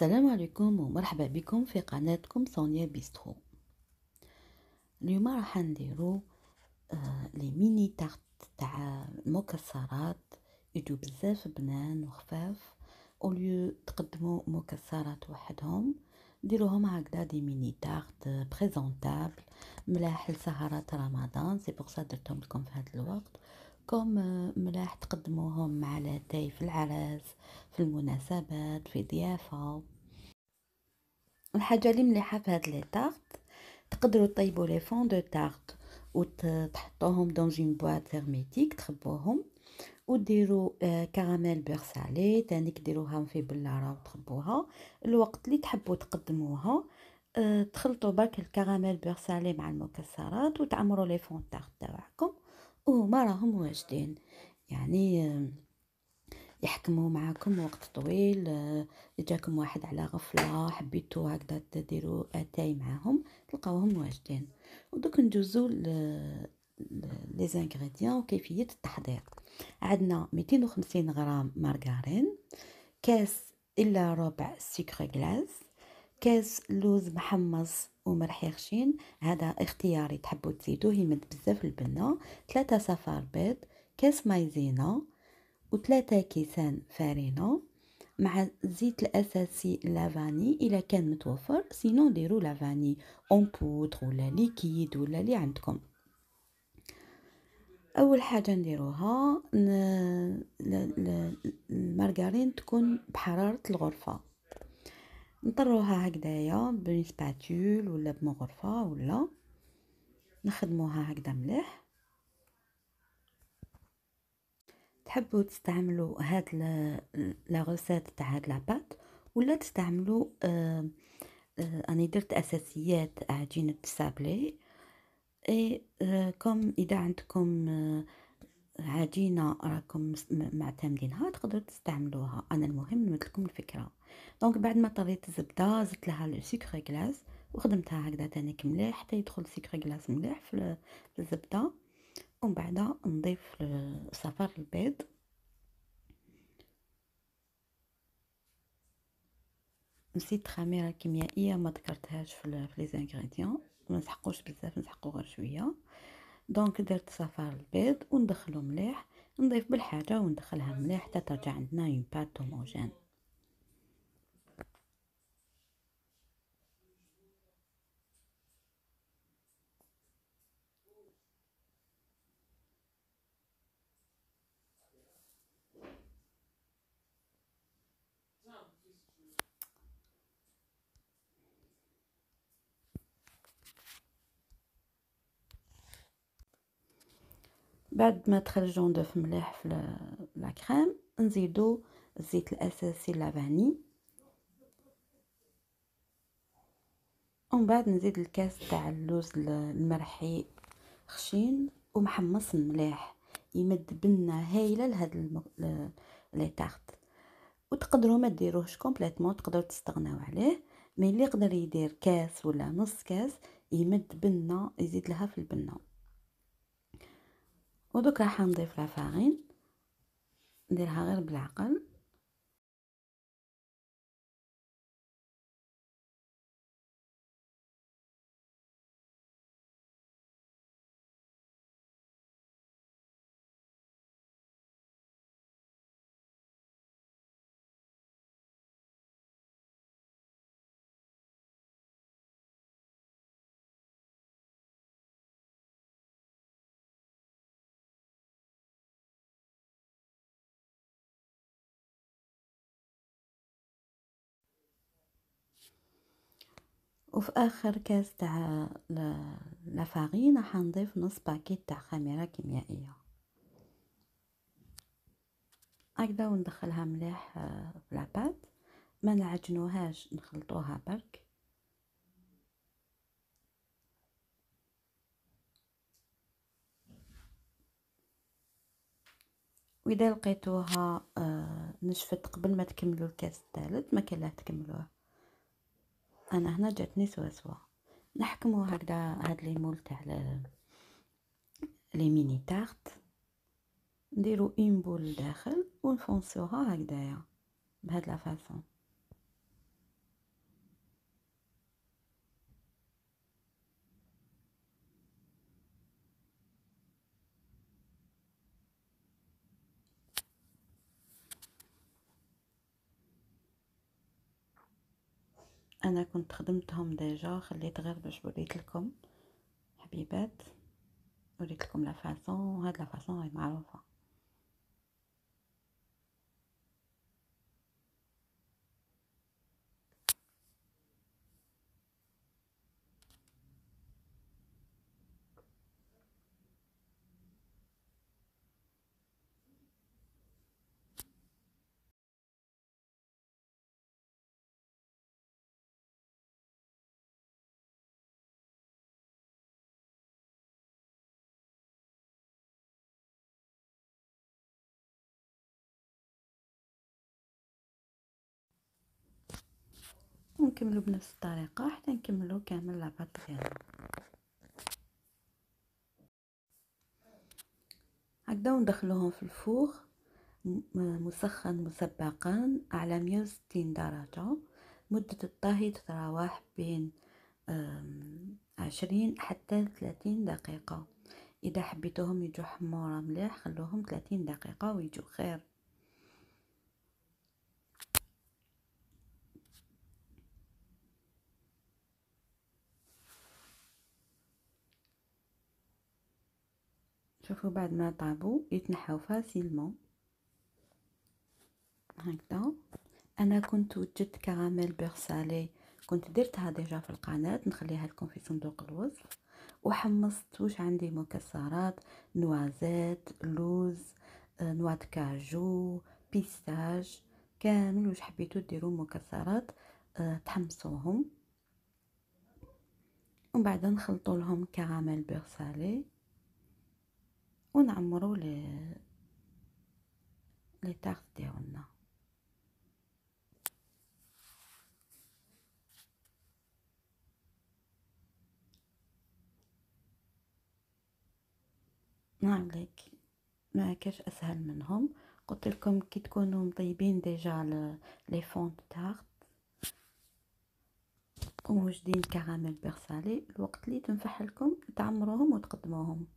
السلام عليكم ومرحبا بكم في قناتكم سونيا بيسترو. اليوم راح نديرو لي ميني تارت تاع المكسرات، يجو بزاف بنان وخفاف. اوليو تقدموا مكسرات وحدهم ديروهم هكذا دي ميني تارت بريزونطابل ملاح لسهرات رمضان. سي بوغ سا درتهم لكم في هذا الوقت كوم ملاح تقدموهم مع لاتاي في العراس، في المناسبات، في ضيافه. الحاجه اللي مليحه في هاد لي طارت تقدروا طيبوا لي فون دو طارت وتحطوهم دون اون بواط هيرميتيك، تخبوهم وديروا كراميل بيغ سالي تانيك ديروها في بلاره وتخبوها. الوقت اللي تحبوا تقدموها تخلطوا برك الكراميل بيغ سالي مع المكسرات وتعمروا لي فون طارت تاعكم وهما راهم واجدين. يعني يحكموا معاكم وقت طويل. جاكم واحد على غفلة حبيتو هكذا تديروا اتاي معاهم تلقاوهم واجدين. ودوك ندوزو لي زانغريديون وكيفية التحضير. عندنا 250 غرام مارغرين، كاس الا ربع سكر غلاس، كاس لوز محمص وملح يخشين، هذا اختياري تحبوا تزيدوه يمد بزاف البنه، 3 صفار بيض، كاس مايزينا وثلاثة كيسان فارينة مع الزيت الاساسي لافاني الا كان متوفر، سينو ديروا لافاني اون بودر ولا ليكيد ولا اللي عندكم. اول حاجه نديروها المارغرين تكون بحراره الغرفه، نطروها هكذايا بسباتول ولا بمغرفه ولا نخدموها هكذا مليح. تحبوا تستعملوا هاد لا غوسيت تاع هاد لاباط ولا تستعملوا اني درت اساسيات عجينه السابلي اي كم اذا عندكم عجينه راكم معتمدينها تقدروا تستعملوها. انا المهم نمد لكم الفكره. دونك بعد ما طريت الزبده زدت لها لو سكر غلاس وخدمتها هكذا تانيك مليح حتى يدخل سكر غلاس مليح في الزبده، ومن بعد نضيف صفار البيض. نسيت خميره كيميائيه ما ذكرتهاش في لي زانغريديون، ما نسحقوش بزاف نسحقو غير شويه. دونك درت صفار البيض وندخلو مليح، نضيف بالحاجه وندخلها مليح حتى ترجع عندنا اون بات هوموجين. بعد ما تخرجوا نضيف مليح في لا كريم، نزيدو الزيت الاساسي لافاني، ومن بعد نزيد الكاس تاع اللوز المرحي خشين ومحمص مليح يمد بنه هايله لهاد لي تارت. وتقدروا ما ديروهش كومبليتمون، تقدروا تستغناو عليه، مي اللي يقدر يدير كاس ولا نص كاس يمد بنه يزيد لها في البنه. ودوك راح نضيف لا فارين نديرها غير بالعقل. وفي اخر كاس تاع لا فارين راح نضيف نص باكيت تاع خميره كيميائيه هكذا وندخلها مليح في لاباط. ما نعجنوهاش نخلطوها برك. واذا لقيتوها نشفت قبل ما تكملوا الكاس الثالث ما كان لا تكملوه. انا هنا جاتني سوا نحكموا هكذا هاد لي مول تاع لي ميني تارت، نديرو اون بول داخل ونفونسوها هكذايا بهاد لا فاصون. انا كنت خدمتهم ديجا، خليت غير باش وريت لكم حبيبات، وريت لكم لا فاصون. هاد لا فاصون راهي معروفه. ونكملوا بنفس الطريقه حتى نكملوا كامل لاباط ديالنا. هكذا وندخلوهم في الفوغ مسخن مسبقا على 160 درجة. مدة الطهي تتراوح بين 20 حتى 30 دقيقة. إذا حبيتوهم يجوا حمورة مليح خلوهم 30 دقيقة ويجوا خير. شوفوا بعد ما طابوا يتنحوا فاسيلمون هكذا. انا كنت وجدت كراميل بيغ سالي، كنت درتها ديجا في القناه، نخليها لكم في صندوق الوصف. وحمصت واش عندي مكسرات، نوازيت، لوز، نواه كاجو، بيستاج، كامل واش حبيتو ديروا مكسرات تحمصوهم. ومن بعد نخلطوا لهم كراميل بيغ سالي ونعمروا لي تارت ديالنا. نعملك ما كاش اسهل منهم. قلت لكم كي تكونوا مطيبين ديجا لي فون تارت وموجدين كراميل بيغ سالي، الوقت اللي تنفح لكم تعمروهم وتقدموهم.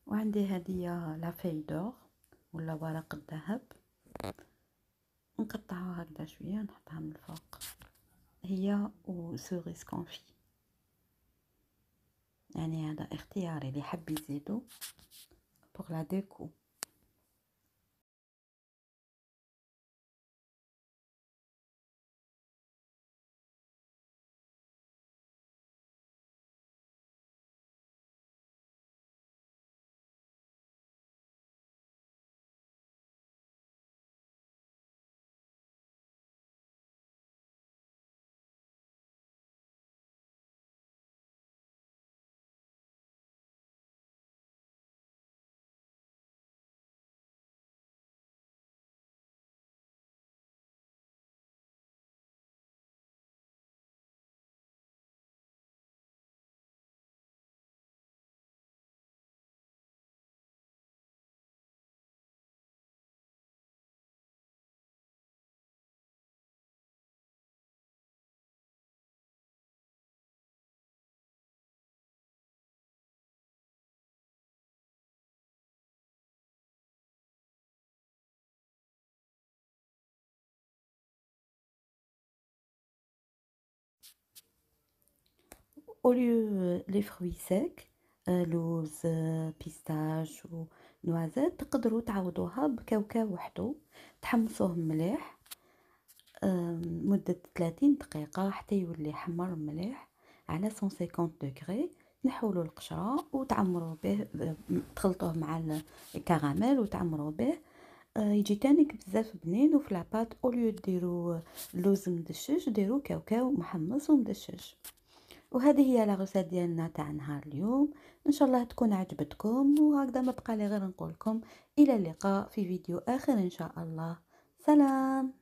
وعندي هدية لافاي دور ولا ورق الذهب، نقطعها هكذا شويه نحطها من الفوق، هي وسوريس كونفي. يعني هذا اختياري، اللي حب يزيدو بوغ لا ديكو. اوليو لي فروي سيك، لوز، بيستاش ونوازيت، تقدروا تعوضوها بكاوكاو وحده، تحمصوه مليح مدة 30 دقيقة حتى يولي حمر مليح على 150 دوغري. تنحولوا القشرة وتعمروا به، تخلطوه مع الكراميل وتعمروا به. يجي تانيك بزاف بنين. وفي لاباط اوليو ديروا لوز مدشش ديروا كاوكاو محمص ومدشش. وهذه هي لا غوسيت ديالنا تاع نهار اليوم، ان شاء الله تكون عجبتكم. وهكذا ما بقى لي غير نقولكم الى اللقاء في فيديو اخر ان شاء الله. سلام.